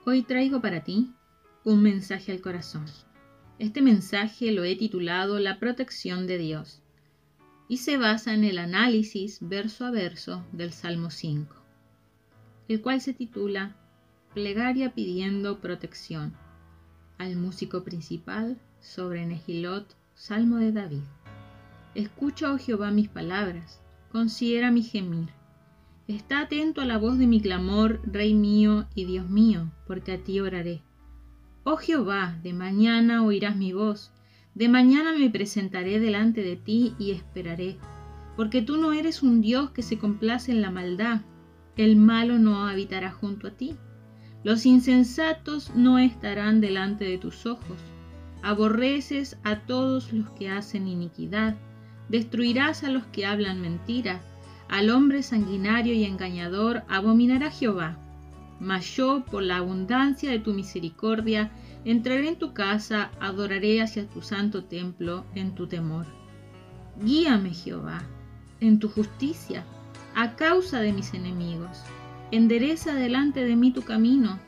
Hoy traigo para ti un mensaje al corazón. Este mensaje lo he titulado La protección de Dios y se basa en el análisis verso a verso del Salmo 5, el cual se titula Plegaria pidiendo protección al músico principal sobre Nehilot, Salmo de David. Escucha, oh Jehová, mis palabras, considera mi gemir. Está atento a la voz de mi clamor, Rey mío y Dios mío, porque a ti oraré. Oh Jehová, de mañana oirás mi voz, de mañana me presentaré delante de ti y esperaré, porque tú no eres un Dios que se complace en la maldad, el malo no habitará junto a ti. Los insensatos no estarán delante de tus ojos. Aborreces a todos los que hacen iniquidad, destruirás a los que hablan mentira. Al hombre sanguinario y engañador abominará Jehová. Mas yo, por la abundancia de tu misericordia, entraré en tu casa, adoraré hacia tu santo templo en tu temor. Guíame, Jehová, en tu justicia, a causa de mis enemigos. Endereza delante de mí tu camino,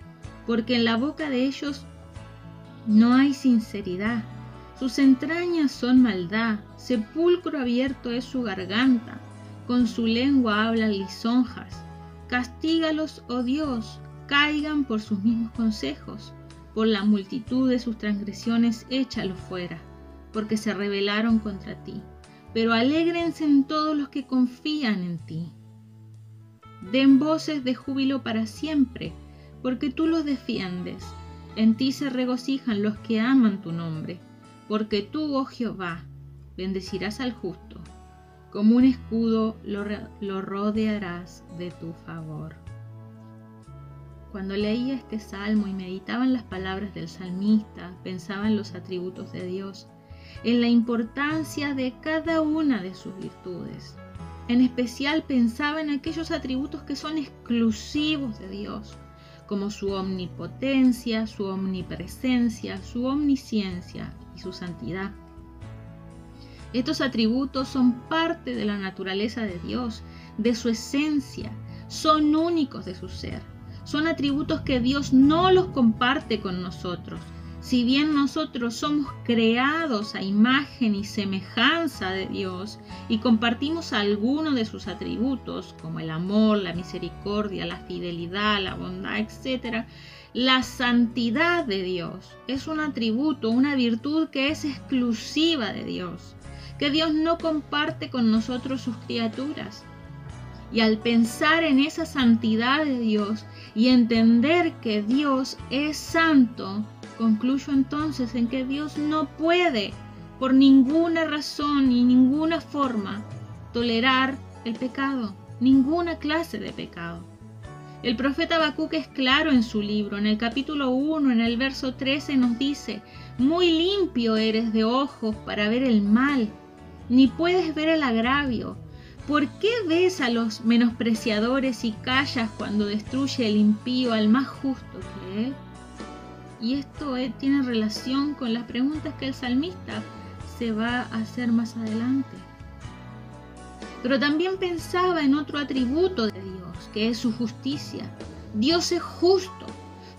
porque en la boca de ellos no hay sinceridad. Sus entrañas son maldad, sepulcro abierto es su garganta. Con su lengua hablan lisonjas. Castígalos, oh Dios, caigan por sus mismos consejos. Por la multitud de sus transgresiones échalos fuera, porque se rebelaron contra ti. Pero alégrense en todos los que confían en ti. Den voces de júbilo para siempre, porque tú los defiendes. En ti se regocijan los que aman tu nombre, porque tú, oh Jehová, bendecirás al justo. Como un escudo lo rodearás de tu favor. Cuando leía este salmo y meditaba en las palabras del salmista, pensaba en los atributos de Dios, en la importancia de cada una de sus virtudes. En especial pensaba en aquellos atributos que son exclusivos de Dios, como su omnipotencia, su omnipresencia, su omnisciencia y su santidad. Estos atributos son parte de la naturaleza de Dios, de su esencia, son únicos de su ser. Son atributos que Dios no los comparte con nosotros. Si bien nosotros somos creados a imagen y semejanza de Dios y compartimos algunos de sus atributos, como el amor, la misericordia, la fidelidad, la bondad, etc., la santidad de Dios es un atributo, una virtud que es exclusiva de Dios, que Dios no comparte con nosotros sus criaturas. Y al pensar en esa santidad de Dios y entender que Dios es santo, concluyo entonces en que Dios no puede, por ninguna razón ni ninguna forma, tolerar el pecado, ninguna clase de pecado. El profeta Habacuc es claro en su libro, en el capítulo 1, en el verso 13 nos dice: muy limpio eres de ojos para ver el mal, ni puedes ver el agravio. ¿Por qué ves a los menospreciadores y callas cuando destruye el impío al más justo que él? Y esto tiene relación con las preguntas que el salmista se va a hacer más adelante. Pero también pensaba en otro atributo de Dios, que es su justicia. Dios es justo,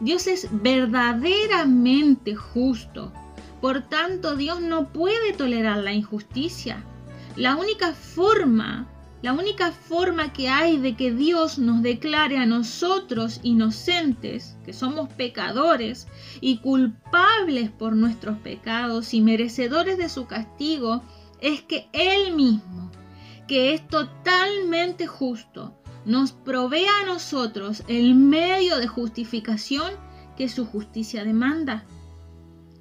Dios es verdaderamente justo. Por tanto, Dios no puede tolerar la injusticia. La única forma que hay de que Dios nos declare a nosotros inocentes, que somos pecadores y culpables por nuestros pecados y merecedores de su castigo, es que Él mismo, que es totalmente justo, nos provea a nosotros el medio de justificación que su justicia demanda.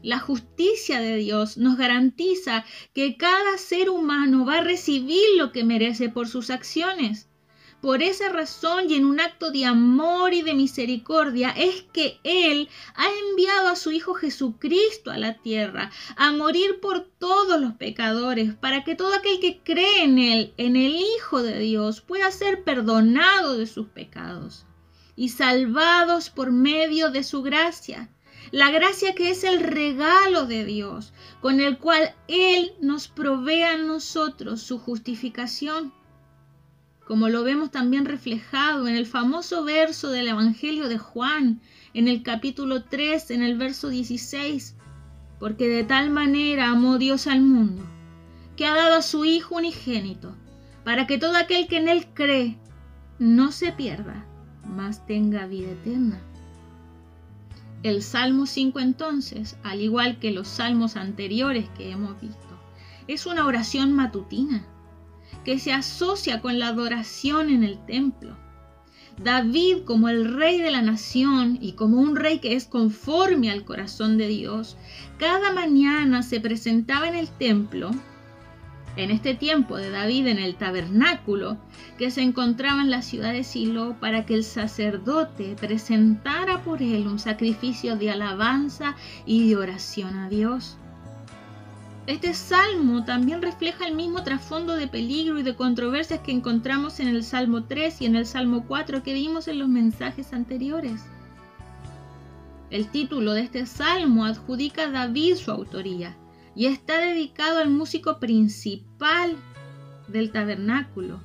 La justicia de Dios nos garantiza que cada ser humano va a recibir lo que merece por sus acciones. Por esa razón y en un acto de amor y de misericordia es que Él ha enviado a su Hijo Jesucristo a la tierra a morir por todos los pecadores, para que todo aquel que cree en Él, en el Hijo de Dios, pueda ser perdonado de sus pecados y salvados por medio de su gracia. La gracia que es el regalo de Dios, con el cual Él nos provee a nosotros su justificación. como lo vemos también reflejado en el famoso verso del Evangelio de Juan, en el capítulo 3, en el verso 16, porque de tal manera amó Dios al mundo, que ha dado a su Hijo unigénito, para que todo aquel que en Él cree no se pierda, mas tenga vida eterna. El Salmo 5 entonces, al igual que los salmos anteriores que hemos visto, es una oración matutina que se asocia con la adoración en el templo. David, como el rey de la nación y como un rey que es conforme al corazón de Dios, cada mañana se presentaba en el templo, en este tiempo de David en el tabernáculo que se encontraba en la ciudad de Silo, para que el sacerdote presentara por él un sacrificio de alabanza y de oración a Dios. Este salmo también refleja el mismo trasfondo de peligro y de controversias que encontramos en el Salmo 3 y en el Salmo 4 que vimos en los mensajes anteriores. El título de este salmo adjudica a David su autoría y está dedicado al músico principal del tabernáculo,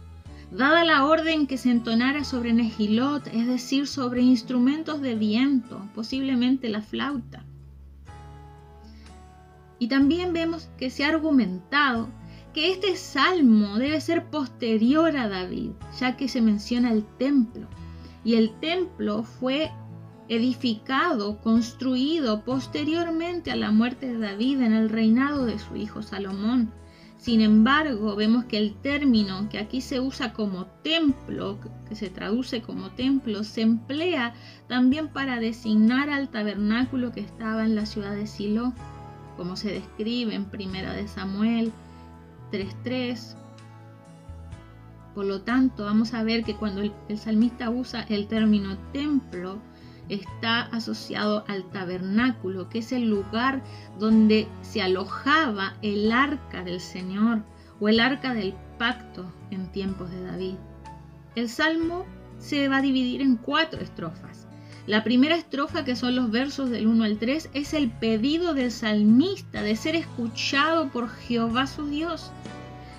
dada la orden que se entonara sobre Nehilot, es decir, sobre instrumentos de viento, posiblemente la flauta. Y también vemos que se ha argumentado que este salmo debe ser posterior a David, ya que se menciona el templo. Y el templo fue edificado, construido posteriormente a la muerte de David en el reinado de su hijo Salomón. Sin embargo, vemos que el término que aquí se usa como templo, que se traduce como templo, se emplea también para designar al tabernáculo que estaba en la ciudad de Silo, como se describe en 1 de Samuel 3:3. Por lo tanto, vamos a ver que cuando el salmista usa el término templo, está asociado al tabernáculo, que es el lugar donde se alojaba el arca del Señor o el arca del pacto en tiempos de David. El salmo se va a dividir en 4 estrofas. La primera estrofa, que son los versos del 1 al 3, es el pedido del salmista de ser escuchado por Jehová su Dios.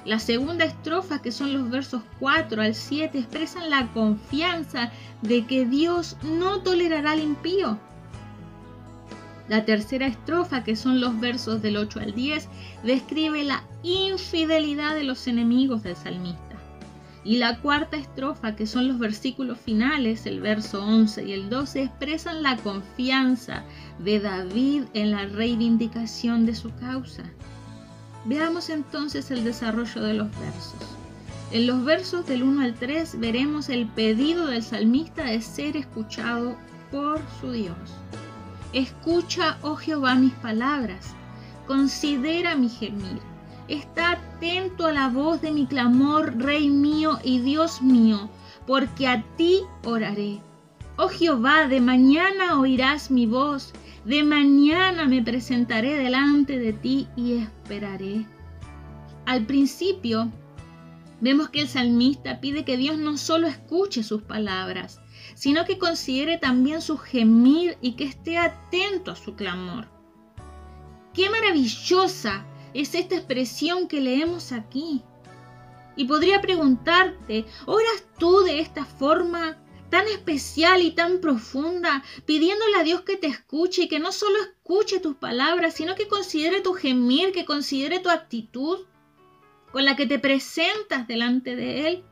La segunda estrofa, que son los versos 4 al 7, expresan la confianza de que Dios no tolerará al impío. La tercera estrofa, que son los versos del 8 al 10, describe la infidelidad de los enemigos del salmista. Y la cuarta estrofa, que son los versículos finales, el verso 11 y el 12, expresan la confianza de David en la reivindicación de su causa. Veamos entonces el desarrollo de los versos. En los versos del 1 al 3 veremos el pedido del salmista de ser escuchado por su Dios. Escucha, oh Jehová, mis palabras, considera mi gemir. Está atento a la voz de mi clamor, Rey mío y Dios mío, porque a ti oraré. Oh Jehová, de mañana oirás mi voz, de mañana me presentaré delante de ti y esperaré. Al principio, vemos que el salmista pide que Dios no solo escuche sus palabras, sino que considere también su gemir y que esté atento a su clamor. ¡Qué maravillosa es esta expresión que leemos aquí! Y podría preguntarte, ¿oras tú de esta forma tan especial y tan profunda, pidiéndole a Dios que te escuche y que no solo escuche tus palabras, sino que considere tu gemir, que considere tu actitud con la que te presentas delante de Él?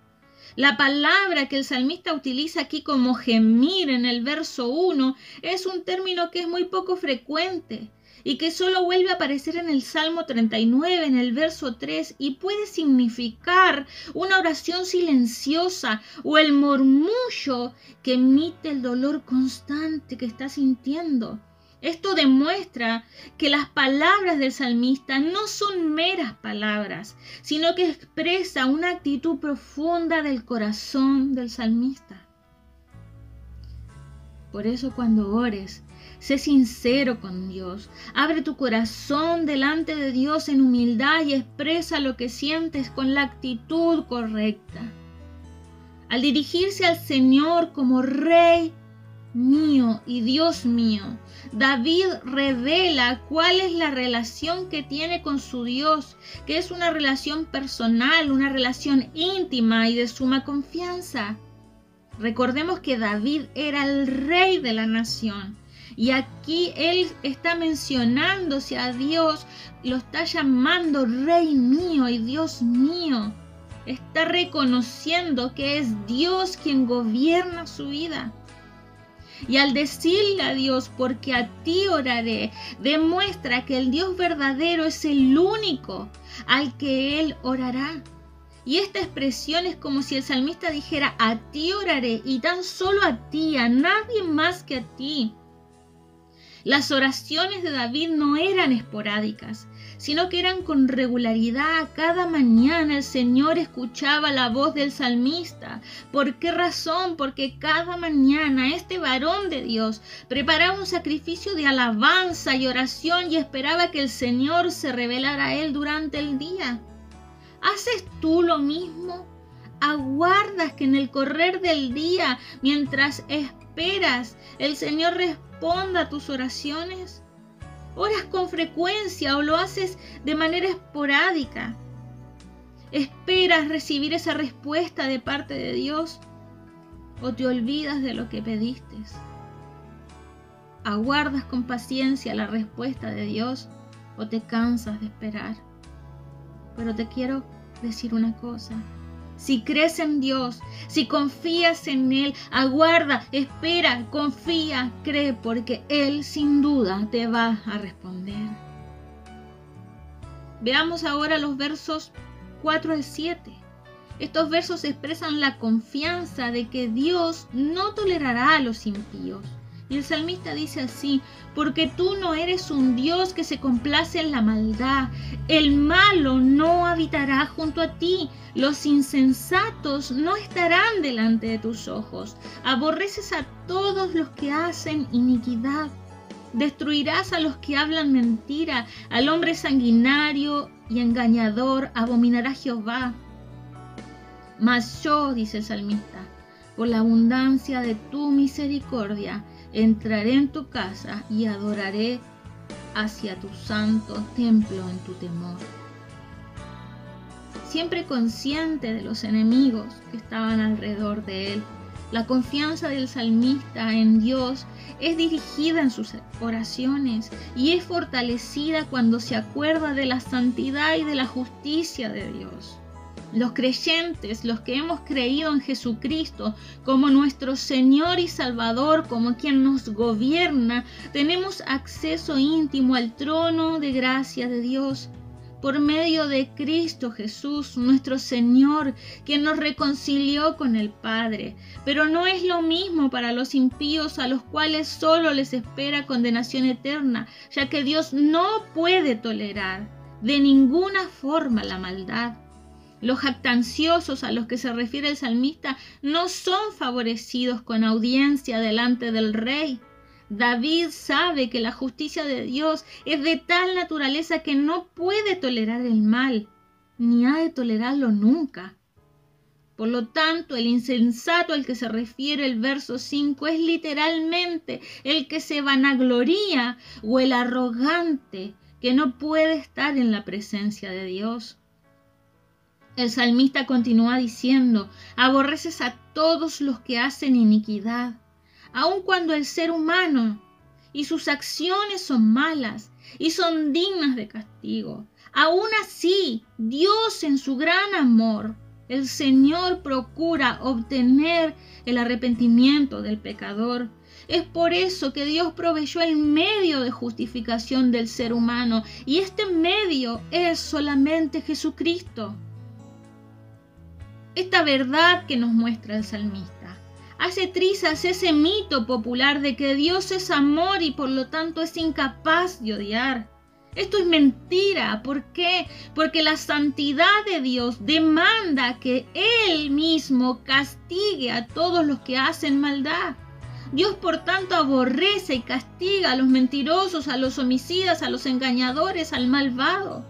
La palabra que el salmista utiliza aquí como gemir en el verso 1 es un término que es muy poco frecuente y que solo vuelve a aparecer en el Salmo 39, en el verso 3, y puede significar una oración silenciosa o el murmullo que emite el dolor constante que está sintiendo. Esto demuestra que las palabras del salmista no son meras palabras, sino que expresa una actitud profunda del corazón del salmista. Por eso cuando ores, sé sincero con Dios. Abre tu corazón delante de Dios en humildad y expresa lo que sientes con la actitud correcta. Al dirigirse al Señor como Rey mío y Dios mío. David revela cuál es la relación que tiene con su Dios, que es una relación personal, una relación íntima y de suma confianza. Recordemos que David era el rey de la nación y aquí él está mencionándose a Dios, lo está llamando Rey mío y Dios mío. Está reconociendo que es Dios quien gobierna su vida. Y al decirle a Dios, porque a ti oraré, demuestra que el Dios verdadero es el único al que él orará. Y esta expresión es como si el salmista dijera, a ti oraré y tan solo a ti, a nadie más que a ti. Las oraciones de David no eran esporádicas, sino que eran con regularidad. Cada mañana el Señor escuchaba la voz del salmista. ¿Por qué razón? Porque cada mañana este varón de Dios preparaba un sacrificio de alabanza y oración y esperaba que el Señor se revelara a él durante el día. ¿Haces tú lo mismo? ¿Aguardas que en el correr del día, mientras esperas, el Señor responda a tus oraciones? ¿Oras con frecuencia o lo haces de manera esporádica? ¿Esperas recibir esa respuesta de parte de Dios o te olvidas de lo que pediste? ¿Aguardas con paciencia la respuesta de Dios o te cansas de esperar? Pero te quiero decir una cosa. Si crees en Dios, si confías en Él, aguarda, espera, confía, cree, porque Él sin duda te va a responder. Veamos ahora los versos 4 al 7. Estos versos expresan la confianza de que Dios no tolerará a los impíos. Y el salmista dice así, porque tú no eres un Dios que se complace en la maldad. El malo no habitará junto a ti. Los insensatos no estarán delante de tus ojos. Aborreces a todos los que hacen iniquidad. Destruirás a los que hablan mentira. Al hombre sanguinario y engañador abominará Jehová. Mas yo, dice el salmista, por la abundancia de tu misericordia, entraré en tu casa y adoraré hacia tu santo templo en tu temor. Siempre consciente de los enemigos que estaban alrededor de él, la confianza del salmista en Dios es dirigida en sus oraciones y es fortalecida cuando se acuerda de la santidad y de la justicia de Dios. Los creyentes, los que hemos creído en Jesucristo como nuestro Señor y Salvador, como quien nos gobierna, tenemos acceso íntimo al trono de gracia de Dios por medio de Cristo Jesús, nuestro Señor, quien nos reconcilió con el Padre. Pero no es lo mismo para los impíos, a los cuales solo les espera condenación eterna, ya que Dios no puede tolerar de ninguna forma la maldad. Los jactanciosos a los que se refiere el salmista no son favorecidos con audiencia delante del rey. David sabe que la justicia de Dios es de tal naturaleza que no puede tolerar el mal, ni ha de tolerarlo nunca. Por lo tanto, el insensato al que se refiere el verso 5 es literalmente el que se vanagloría o el arrogante que no puede estar en la presencia de Dios. El salmista continúa diciendo, aborreces a todos los que hacen iniquidad, aun cuando el ser humano y sus acciones son malas y son dignas de castigo. Aún así, Dios en su gran amor, el Señor procura obtener el arrepentimiento del pecador. Es por eso que Dios proveyó el medio de justificación del ser humano y este medio es solamente Jesucristo. Esta verdad que nos muestra el salmista hace trizas ese mito popular de que Dios es amor y por lo tanto es incapaz de odiar. Esto es mentira. ¿Por qué? Porque la santidad de Dios demanda que Él mismo castigue a todos los que hacen maldad. Dios, por tanto, aborrece y castiga a los mentirosos, a los homicidas, a los engañadores, al malvado.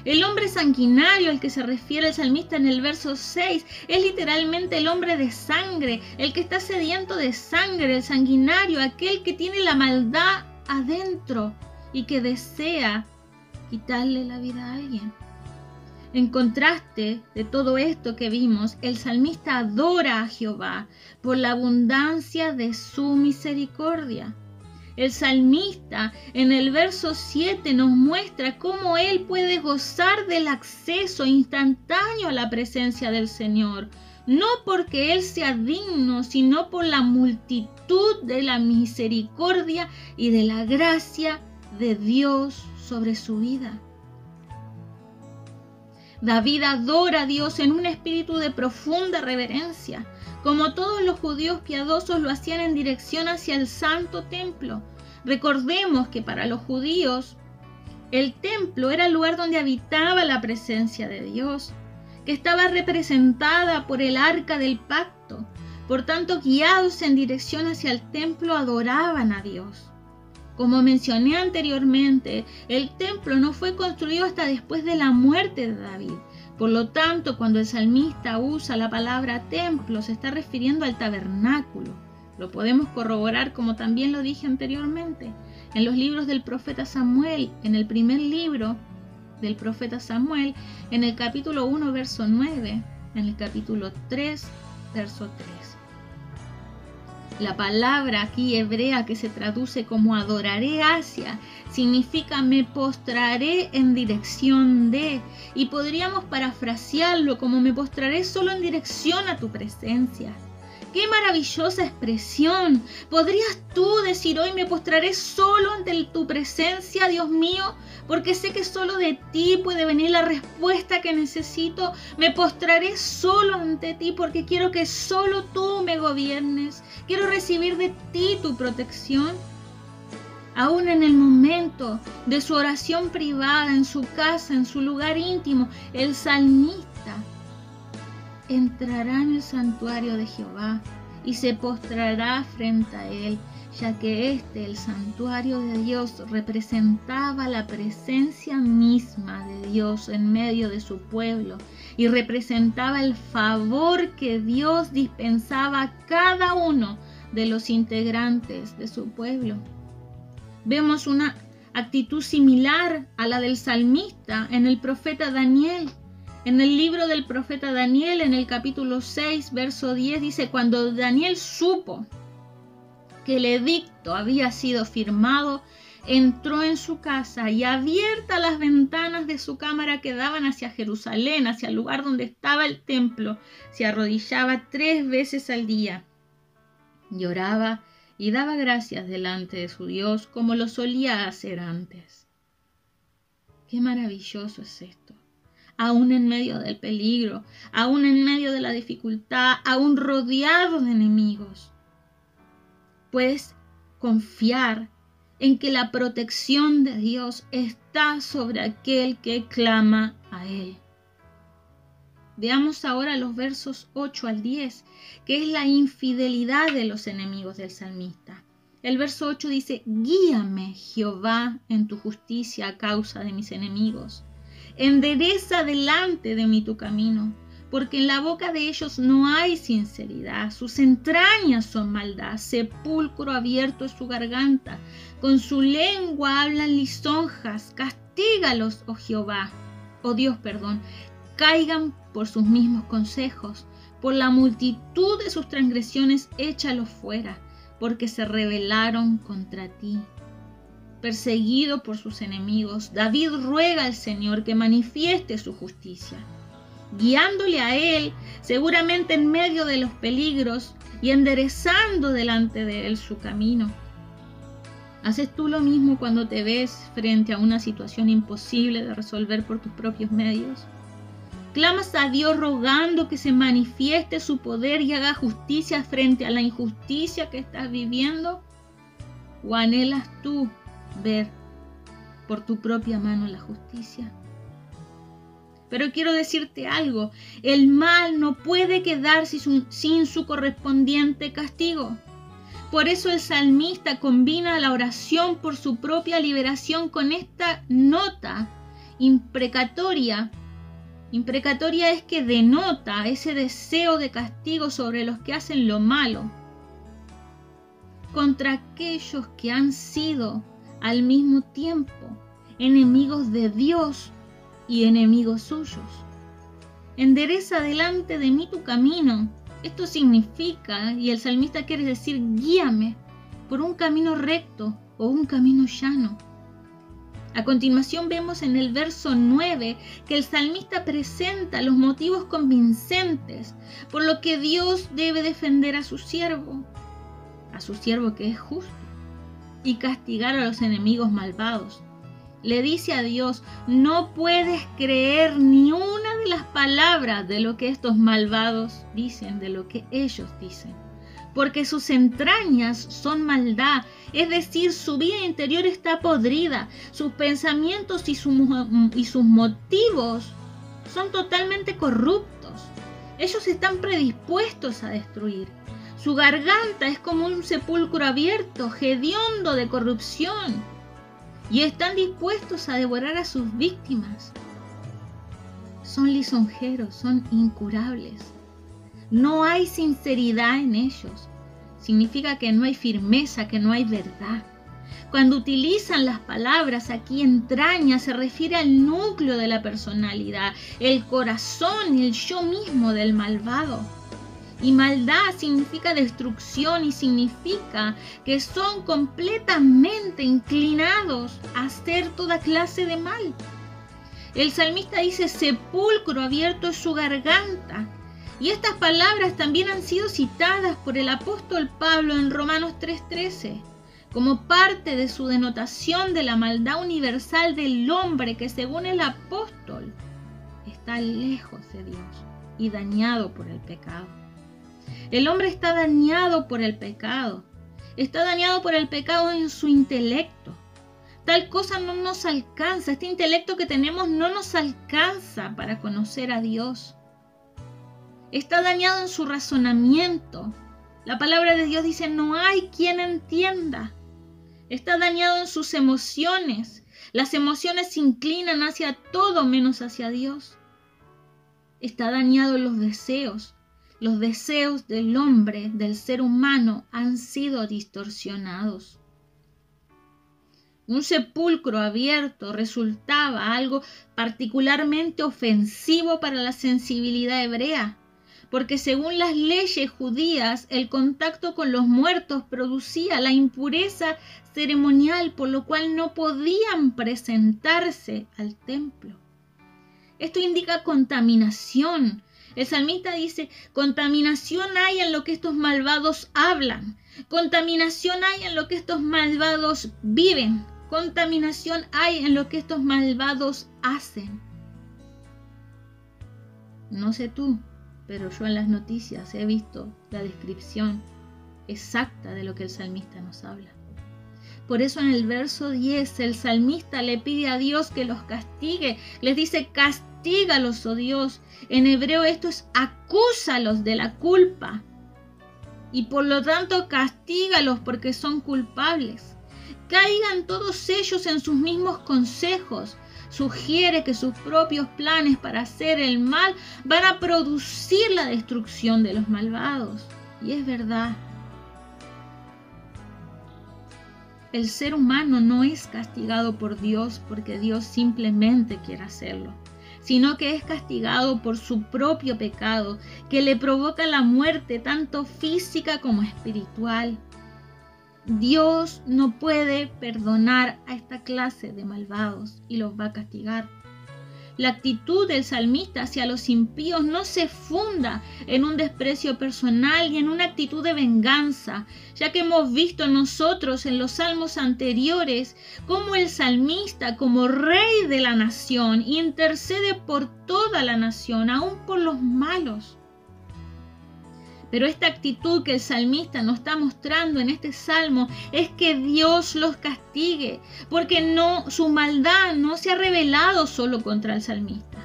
El hombre sanguinario al que se refiere el salmista en el verso 6 es literalmente el hombre de sangre, el que está sediento de sangre, el sanguinario, aquel que tiene la maldad adentro y que desea quitarle la vida a alguien. En contraste de todo esto que vimos, el salmista adora a Jehová por la abundancia de su misericordia. El salmista en el verso 7 nos muestra cómo él puede gozar del acceso instantáneo a la presencia del Señor, no porque él sea digno, sino por la multitud de la misericordia y de la gracia de Dios sobre su vida. David adora a Dios en un espíritu de profunda reverencia, como todos los judíos piadosos lo hacían en dirección hacia el santo templo. Recordemos que para los judíos el templo era el lugar donde habitaba la presencia de Dios, que estaba representada por el arca del pacto. Por tanto, guiados en dirección hacia el templo, adoraban a Dios. Como mencioné anteriormente, el templo no fue construido hasta después de la muerte de David. Por lo tanto, cuando el salmista usa la palabra templo, se está refiriendo al tabernáculo. Lo podemos corroborar, como también lo dije anteriormente, en los libros del profeta Samuel, en el primer libro del profeta Samuel, en el capítulo 1, verso 9, en el capítulo 3, verso 3. La palabra aquí hebrea que se traduce como adoraré hacia significa me postraré en dirección de, y podríamos parafrasearlo como me postraré solo en dirección a tu presencia. ¡Qué maravillosa expresión! ¿Podrías tú decir hoy me postraré solo ante tu presencia, Dios mío? Porque sé que solo de ti puede venir la respuesta que necesito. Me postraré solo ante ti porque quiero que solo tú me gobiernes. Quiero recibir de ti tu protección. Aún en el momento de su oración privada, en su casa, en su lugar íntimo, el salmista entrará en el santuario de Jehová y se postrará frente a él, ya que el santuario de Dios, representaba la presencia misma de Dios en medio de su pueblo y representaba el favor que Dios dispensaba a cada uno de los integrantes de su pueblo. Vemos una actitud similar a la del salmista en el profeta Daniel. En el libro del profeta Daniel, en el capítulo 6, verso 10, dice: cuando Daniel supo que el edicto había sido firmado, entró en su casa y abiertas las ventanas de su cámara que daban hacia Jerusalén, hacia el lugar donde estaba el templo, se arrodillaba 3 veces al día. Lloraba y daba gracias delante de su Dios como lo solía hacer antes. ¡Qué maravilloso es esto! Aún en medio del peligro, aún en medio de la dificultad, aún rodeado de enemigos, puedes confiar en que la protección de Dios está sobre aquel que clama a Él. Veamos ahora los versos 8 al 10, que es la infidelidad de los enemigos del salmista. El verso 8 dice: guíame, Jehová, en tu justicia a causa de mis enemigos. Endereza delante de mí tu camino, porque en la boca de ellos no hay sinceridad, sus entrañas son maldad, sepulcro abierto es su garganta, con su lengua hablan lisonjas. Castígalos, oh Jehová, oh Dios, caigan por sus mismos consejos, por la multitud de sus transgresiones échalos fuera, porque se rebelaron contra ti. Perseguido por sus enemigos, David ruega al Señor que manifieste su justicia, guiándole a él, seguramente en medio de los peligros, y enderezando delante de él su camino. ¿Haces tú lo mismo cuando te ves frente a una situación imposible de resolver por tus propios medios? ¿Clamas a Dios rogando que se manifieste su poder y haga justicia frente a la injusticia que estás viviendo? ¿O anhelas tú ver por tu propia mano la justicia? Pero quiero decirte algo: el mal no puede quedarse sin su correspondiente castigo. Por eso el salmista combina la oración por su propia liberación con esta nota Imprecatoria es que denota ese deseo de castigo sobre los que hacen lo malo, contra aquellos que han sido al mismo tiempo enemigos de Dios y enemigos suyos. Endereza delante de mí tu camino. Esto significa, y el salmista quiere decir, guíame por un camino recto o un camino llano. A continuación vemos en el verso 9 que el salmista presenta los motivos convincentes por lo que Dios debe defender a su siervo que es justo, y castigar a los enemigos malvados. Le dice a Dios: no puedes creer ni una de las palabras de lo que estos malvados dicen, de lo que ellos dicen, porque sus entrañas son maldad, es decir, su vida interior está podrida, sus pensamientos y sus motivos son totalmente corruptos. Ellos están predispuestos a destruir. Su garganta es como un sepulcro abierto, hediondo de corrupción, y están dispuestos a devorar a sus víctimas. Son lisonjeros, son incurables. No hay sinceridad en ellos. Significa que no hay firmeza, que no hay verdad. Cuando utilizan las palabras aquí, entraña, se refiere al núcleo de la personalidad, el corazón y el yo mismo del malvado. Y maldad significa destrucción y significa que son completamente inclinados a hacer toda clase de mal. El salmista dice: sepulcro abierto es su garganta. Y estas palabras también han sido citadas por el apóstol Pablo en Romanos 3:13, como parte de su denotación de la maldad universal del hombre que, según el apóstol, está lejos de Dios y dañado por el pecado. El hombre está dañado por el pecado. Está dañado por el pecado en su intelecto. Tal cosa no nos alcanza. Este intelecto que tenemos no nos alcanza para conocer a Dios. Está dañado en su razonamiento. La palabra de Dios dice: no hay quien entienda. Está dañado en sus emociones. Las emociones se inclinan hacia todo menos hacia Dios. Está dañado en los deseos. Los deseos del hombre, del ser humano, han sido distorsionados. Un sepulcro abierto resultaba algo particularmente ofensivo para la sensibilidad hebrea, porque según las leyes judías, el contacto con los muertos producía la impureza ceremonial, por lo cual no podían presentarse al templo. Esto indica contaminación. El salmista dice: contaminación hay en lo que estos malvados hablan, contaminación hay en lo que estos malvados viven, contaminación hay en lo que estos malvados hacen. No sé tú, pero yo en las noticias he visto la descripción exacta de lo que el salmista nos habla. Por eso en el verso 10 el salmista le pide a Dios que los castigue. Les dice: castígalos, oh Dios. En hebreo esto es acúsalos de la culpa. Y por lo tanto castígalos porque son culpables. Caigan todos ellos en sus mismos consejos. Sugiere que sus propios planes para hacer el mal van a producir la destrucción de los malvados. Y es verdad. El ser humano no es castigado por Dios porque Dios simplemente quiere hacerlo, sino que es castigado por su propio pecado, que le provoca la muerte tanto física como espiritual. Dios no puede perdonar a esta clase de malvados y los va a castigar. La actitud del salmista hacia los impíos no se funda en un desprecio personal y en una actitud de venganza, ya que hemos visto nosotros en los salmos anteriores cómo el salmista, como rey de la nación, intercede por toda la nación, aún por los malos. Pero esta actitud que el salmista nos está mostrando en este salmo es que Dios los castigue, porque su maldad no se ha rebelado solo contra el salmista,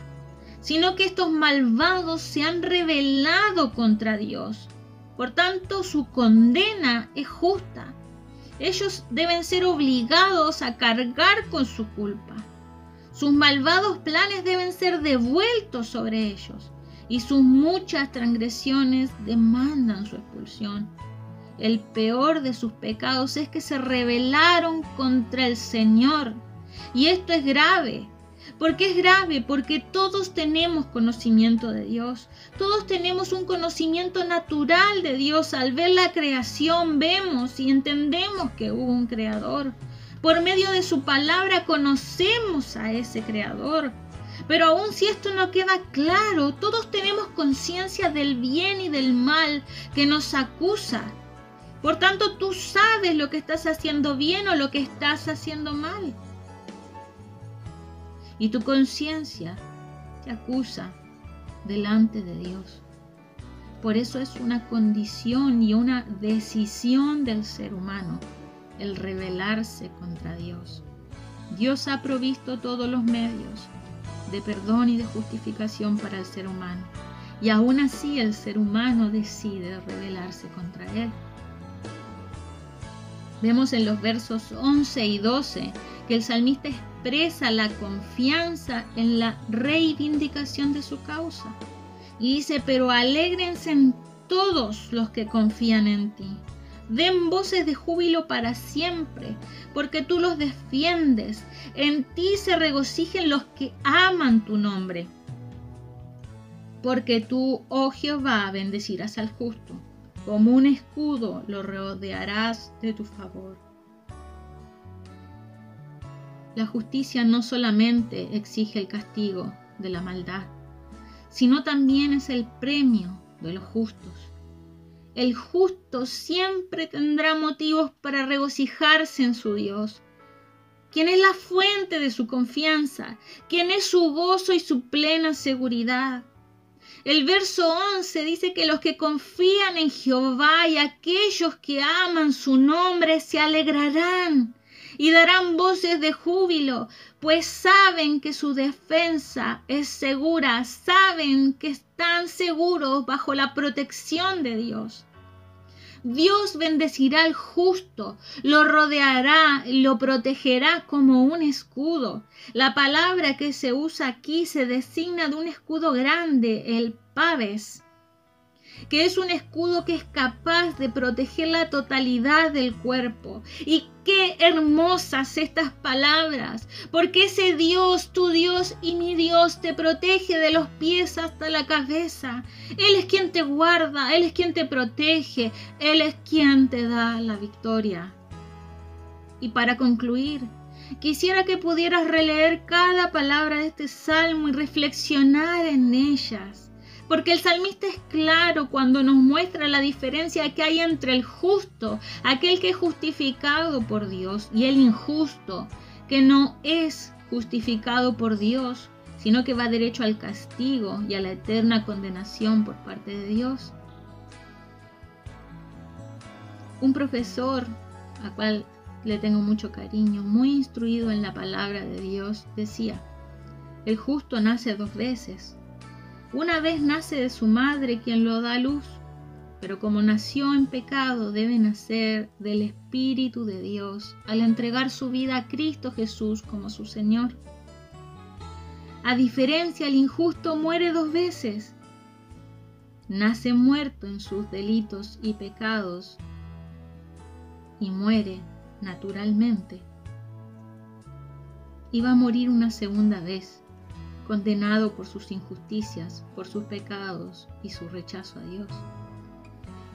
sino que estos malvados se han rebelado contra Dios. Por tanto, su condena es justa. Ellos deben ser obligados a cargar con su culpa. Sus malvados planes deben ser devueltos sobre ellos, y sus muchas transgresiones demandan su expulsión. El peor de sus pecados es que se rebelaron contra el Señor. Y esto es grave. ¿Por qué es grave? Porque todos tenemos conocimiento de Dios. Todos tenemos un conocimiento natural de Dios. Al ver la creación vemos y entendemos que hubo un creador. Por medio de su palabra conocemos a ese creador. Pero aun si esto no queda claro, todos tenemos conciencia del bien y del mal que nos acusa. Por tanto, tú sabes lo que estás haciendo bien o lo que estás haciendo mal. Y tu conciencia te acusa delante de Dios. Por eso es una condición y una decisión del ser humano el rebelarse contra Dios. Dios ha provisto todos los medios de perdón y de justificación para el ser humano. Y aún así el ser humano decide rebelarse contra Él. Vemos en los versos 11 y 12 que el salmista expresa la confianza en la reivindicación de su causa. Y dice, pero alégrense en todos los que confían en ti. Den voces de júbilo para siempre, porque tú los defiendes. En ti se regocijen los que aman tu nombre. Porque tú, oh Jehová, bendecirás al justo. Como un escudo lo rodearás de tu favor. La justicia no solamente exige el castigo de la maldad, sino también es el premio de los justos. El justo siempre tendrá motivos para regocijarse en su Dios, quien es la fuente de su confianza, quien es su gozo y su plena seguridad. El verso 11 dice que los que confían en Jehová y aquellos que aman su nombre se alegrarán y darán voces de júbilo, pues saben que su defensa es segura, saben que están seguros bajo la protección de Dios. Dios bendecirá al justo, lo rodeará y lo protegerá como un escudo. La palabra que se usa aquí se designa de un escudo grande, el paves, que es un escudo que es capaz de proteger la totalidad del cuerpo. Y qué hermosas estas palabras, porque ese Dios, tu Dios y mi Dios, te protege de los pies hasta la cabeza. Él es quien te guarda, Él es quien te protege, Él es quien te da la victoria. Y para concluir, quisiera que pudieras releer cada palabra de este salmo y reflexionar en ellas. Porque el salmista es claro cuando nos muestra la diferencia que hay entre el justo, aquel que es justificado por Dios, y el injusto, que no es justificado por Dios, sino que va derecho al castigo y a la eterna condenación por parte de Dios. Un profesor, al cual le tengo mucho cariño, muy instruido en la palabra de Dios, decía, el justo nace 2 veces. Una vez nace de su madre quien lo da a luz, pero como nació en pecado debe nacer del Espíritu de Dios al entregar su vida a Cristo Jesús como su Señor. A diferencia, el injusto muere 2 veces. Nace muerto en sus delitos y pecados y muere naturalmente. Y va a morir una segunda vez, condenado por sus injusticias, por sus pecados y su rechazo a Dios.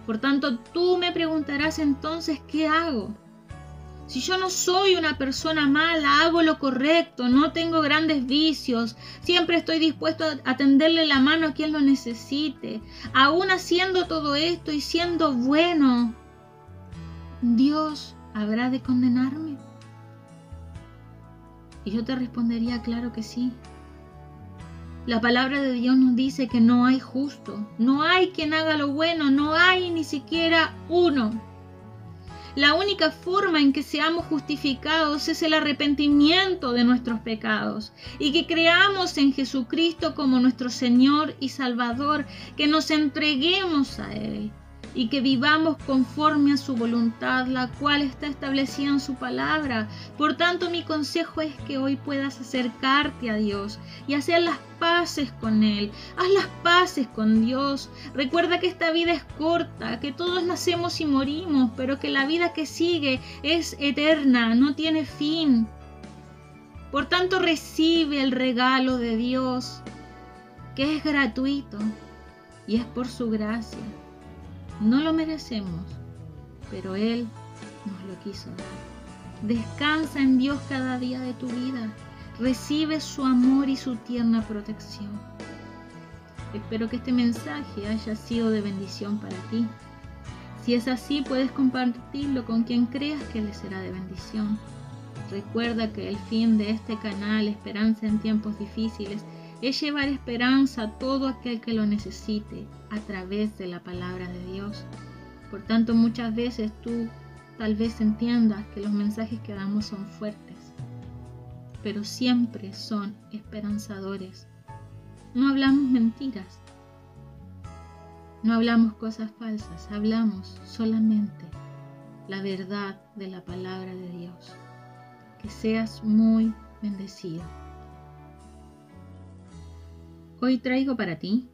Por tanto, tú me preguntarás entonces, ¿qué hago? Si yo no soy una persona mala, hago lo correcto, no tengo grandes vicios, siempre estoy dispuesto a tenderle la mano a quien lo necesite, aún haciendo todo esto y siendo bueno, ¿Dios habrá de condenarme? Y yo te respondería, claro que sí. La palabra de Dios nos dice que no hay justo, no hay quien haga lo bueno, no hay ni siquiera uno. La única forma en que seamos justificados es el arrepentimiento de nuestros pecados y que creamos en Jesucristo como nuestro Señor y Salvador, que nos entreguemos a Él y que vivamos conforme a su voluntad, la cual está establecida en su palabra. Por tanto, mi consejo es que hoy puedas acercarte a Dios y hacer las paces con Él. Haz las paces con Dios. Recuerda que esta vida es corta, que todos nacemos y morimos, pero que la vida que sigue es eterna, no tiene fin. Por tanto, recibe el regalo de Dios, que es gratuito y es por su gracia. No lo merecemos, pero Él nos lo quiso dar. Descansa en Dios cada día de tu vida. Recibe su amor y su tierna protección. Espero que este mensaje haya sido de bendición para ti. Si es así, puedes compartirlo con quien creas que le será de bendición. Recuerda que el fin de este canal, Esperanza en Tiempos Difíciles, es llevar esperanza a todo aquel que lo necesite a través de la palabra de Dios. Por tanto, muchas veces tú tal vez entiendas que los mensajes que damos son fuertes, pero siempre son esperanzadores. No hablamos mentiras, no hablamos cosas falsas, hablamos solamente la verdad de la palabra de Dios. Que seas muy bendecido. Hoy traigo para ti